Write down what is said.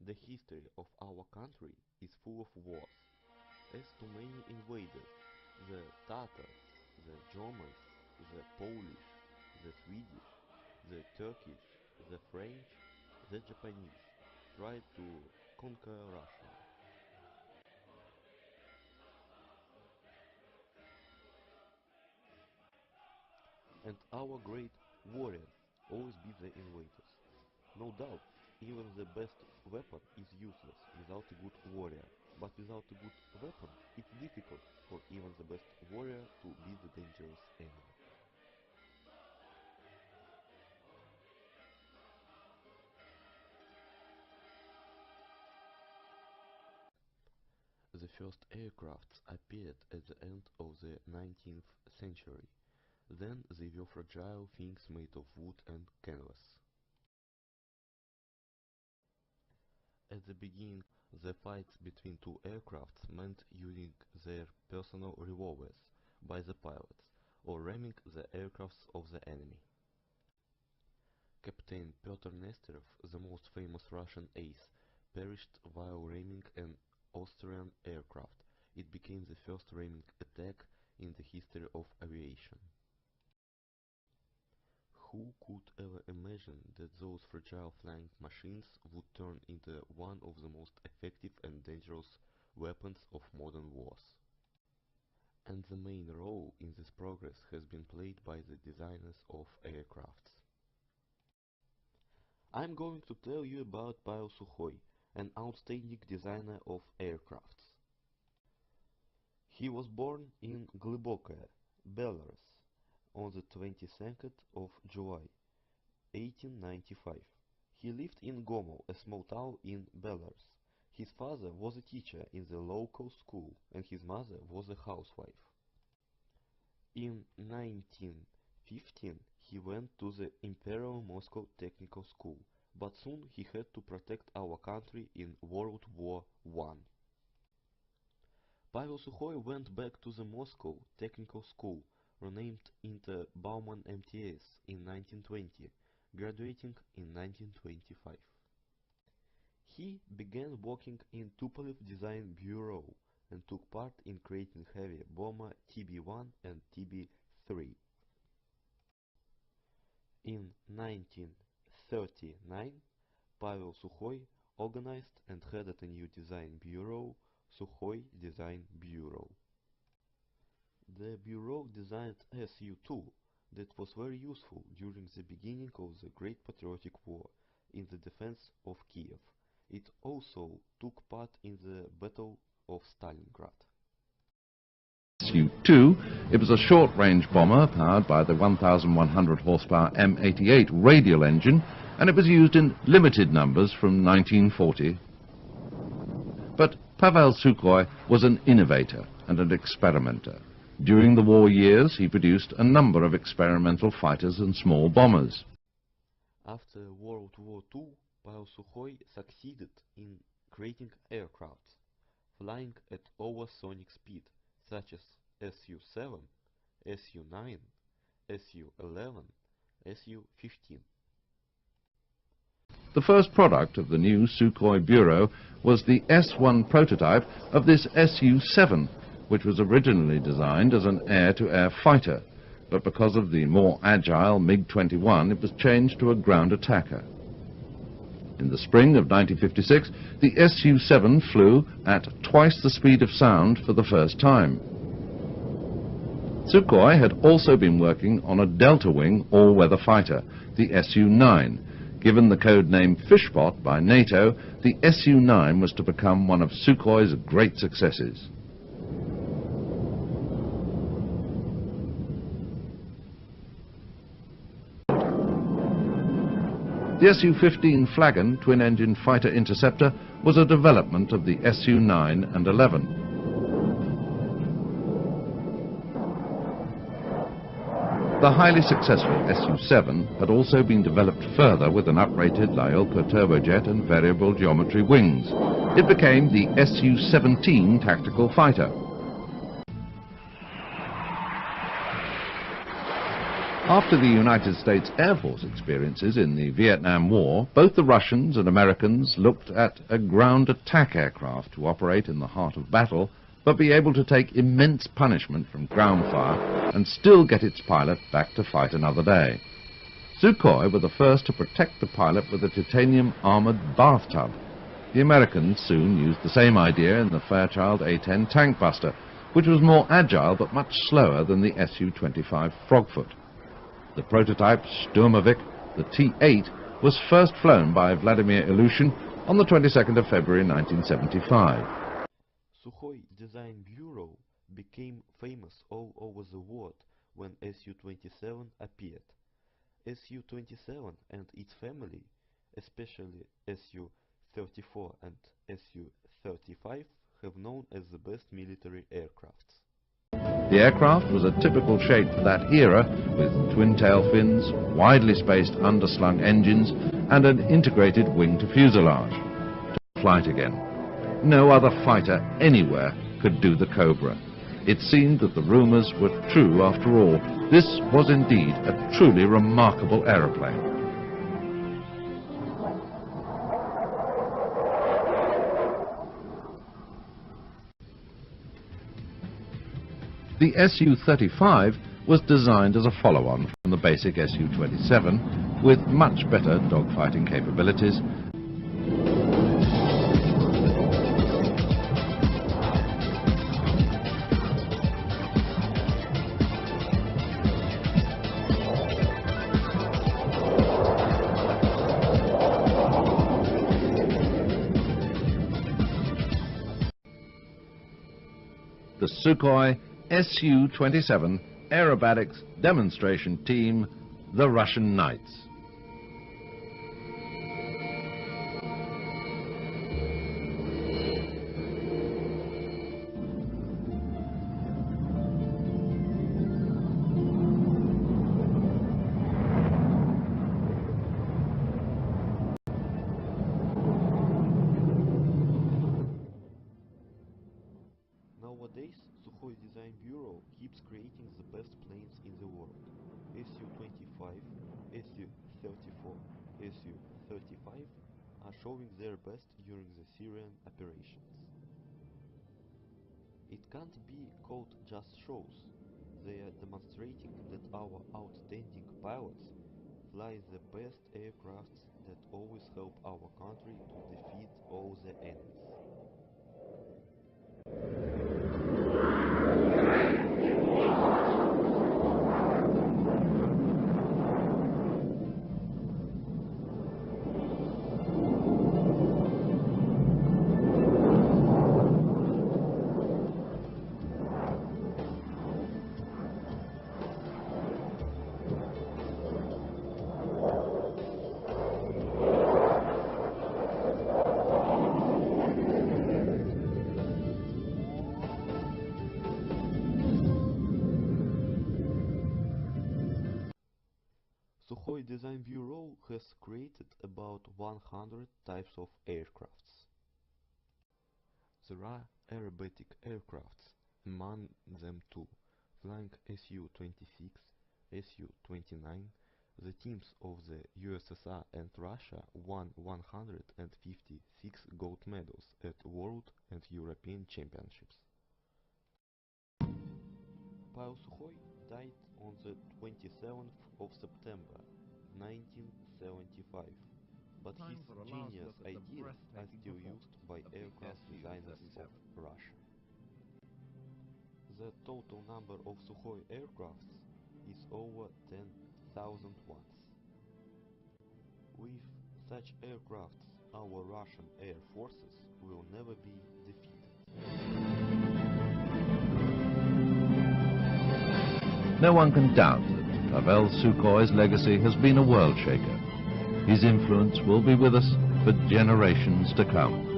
The history of our country is full of wars. As too many invaders, the Tatars, the Germans, the Polish, the Swedish, the Turkish, the French, the Japanese tried to conquer Russia. And our great warriors always beat the invaders. No doubt, even the best weapon is useless without a good warrior, but without a good weapon, it's difficult for even the best warrior to beat the dangerous enemy. The first aircrafts appeared at the end of the 19th century. Then they were fragile things made of wood and canvas. At the beginning, the fights between two aircrafts meant using their personal revolvers by the pilots, or ramming the aircrafts of the enemy. Captain Pyotr Nesterov, the most famous Russian ace, perished while ramming an Austrian aircraft. It became the first ramming attack in the history of aviation. Who could ever imagine that those fragile flying machines would turn into one of the most effective and dangerous weapons of modern wars? And the main role in this progress has been played by the designers of aircrafts. I'm going to tell you about P O Sухой, an outstanding designer of aircrafts. He was born in Glybokaya, Belarus, on the 22nd of July, 1895. He lived in Gomel, a small town in Belarus. His father was a teacher in the local school, and his mother was a housewife. In 1915, he went to the Imperial Moscow Technical School, but soon he had to protect our country in World War I. P O Sухой went back to the Moscow Technical School, renamed into Bauman MTS in 1920, graduating in 1925. He began working in Tupolev Design Bureau and took part in creating heavy bomber TB-1 and TB-3. In 1939, P O Sухой organized and headed a new design bureau, Sukhoi Design Bureau. The bureau designed Su-2 that was very useful during the beginning of the Great Patriotic War in the defense of Kiev. It also took part in the Battle of Stalingrad. Su-2, it was a short-range bomber powered by the 1,100 horsepower M88 radial engine, and it was used in limited numbers from 1940. But Pavel Sukhoi was an innovator and an experimenter. During the war years, he produced a number of experimental fighters and small bombers. After World War II, P O Sухой succeeded in creating aircrafts, flying at oversonic speed, such as Su-7, Su-9, Su-11, Su-15. The first product of the new Sukhoi Bureau was the S-1 prototype of this Su-7, which was originally designed as an air-to-air fighter, but because of the more agile MiG-21, it was changed to a ground attacker. In the spring of 1956, the Su-7 flew at twice the speed of sound for the first time. Sukhoi had also been working on a delta-wing all-weather fighter, the Su-9. Given the code name Fishpot by NATO, the Su-9 was to become one of Sukhoi's great successes. The Su-15 Flagon twin-engine fighter interceptor was a development of the Su-9 and 11. The highly successful Su-7 had also been developed further with an uprated Lyulka turbojet and variable geometry wings. It became the Su-17 tactical fighter. After the United States Air Force experiences in the Vietnam War, both the Russians and Americans looked at a ground attack aircraft to operate in the heart of battle, but be able to take immense punishment from ground fire and still get its pilot back to fight another day. Sukhoi were the first to protect the pilot with a titanium armored bathtub. The Americans soon used the same idea in the Fairchild A-10 tank buster, which was more agile but much slower than the Su-25 Frogfoot. The prototype Sturmovik, the T-8, was first flown by Vladimir Ilyushin on the 22nd of February 1975. Sukhoi Design Bureau became famous all over the world when Su-27 appeared. Su-27 and its family, especially Su-34 and Su-35, have known as the best military aircrafts. The aircraft was a typical shape for that era, with twin-tail fins, widely spaced underslung engines, and an integrated wing-to-fuselage. To flight again. No other fighter anywhere could do the Cobra. It seemed that the rumours were true after all. This was indeed a truly remarkable aeroplane. The Su-35 was designed as a follow-on from the basic Su-27, with much better dogfighting capabilities. The Sukhoi Su-27 Aerobatics Demonstration Team, the Russian Knights. Nowadays, Sukhoi Design Bureau keeps creating the best planes in the world. Su-25, Su-34, Su-35 are showing their best during the Syrian operations. It can't be called just shows. They are demonstrating that our outstanding pilots fly the best aircrafts that always help our country to defeat all the enemies. Sukhoi Design Bureau has created about 100 types of aircrafts. There are aerobatic aircrafts, among them two, flying Su-26, Su-29. The teams of the USSR and Russia won 156 gold medals at World and European Championships. P.O. Sukhoi died on the 27th of September 1975, but his genius ideas are still used by aircraft designers of Russia. The total number of Sukhoi aircrafts is over 10,000 ones. With such aircrafts, our Russian air forces will never be defeated. No one can doubt that Pavel Sukhoi's legacy has been a world shaker. His influence will be with us for generations to come.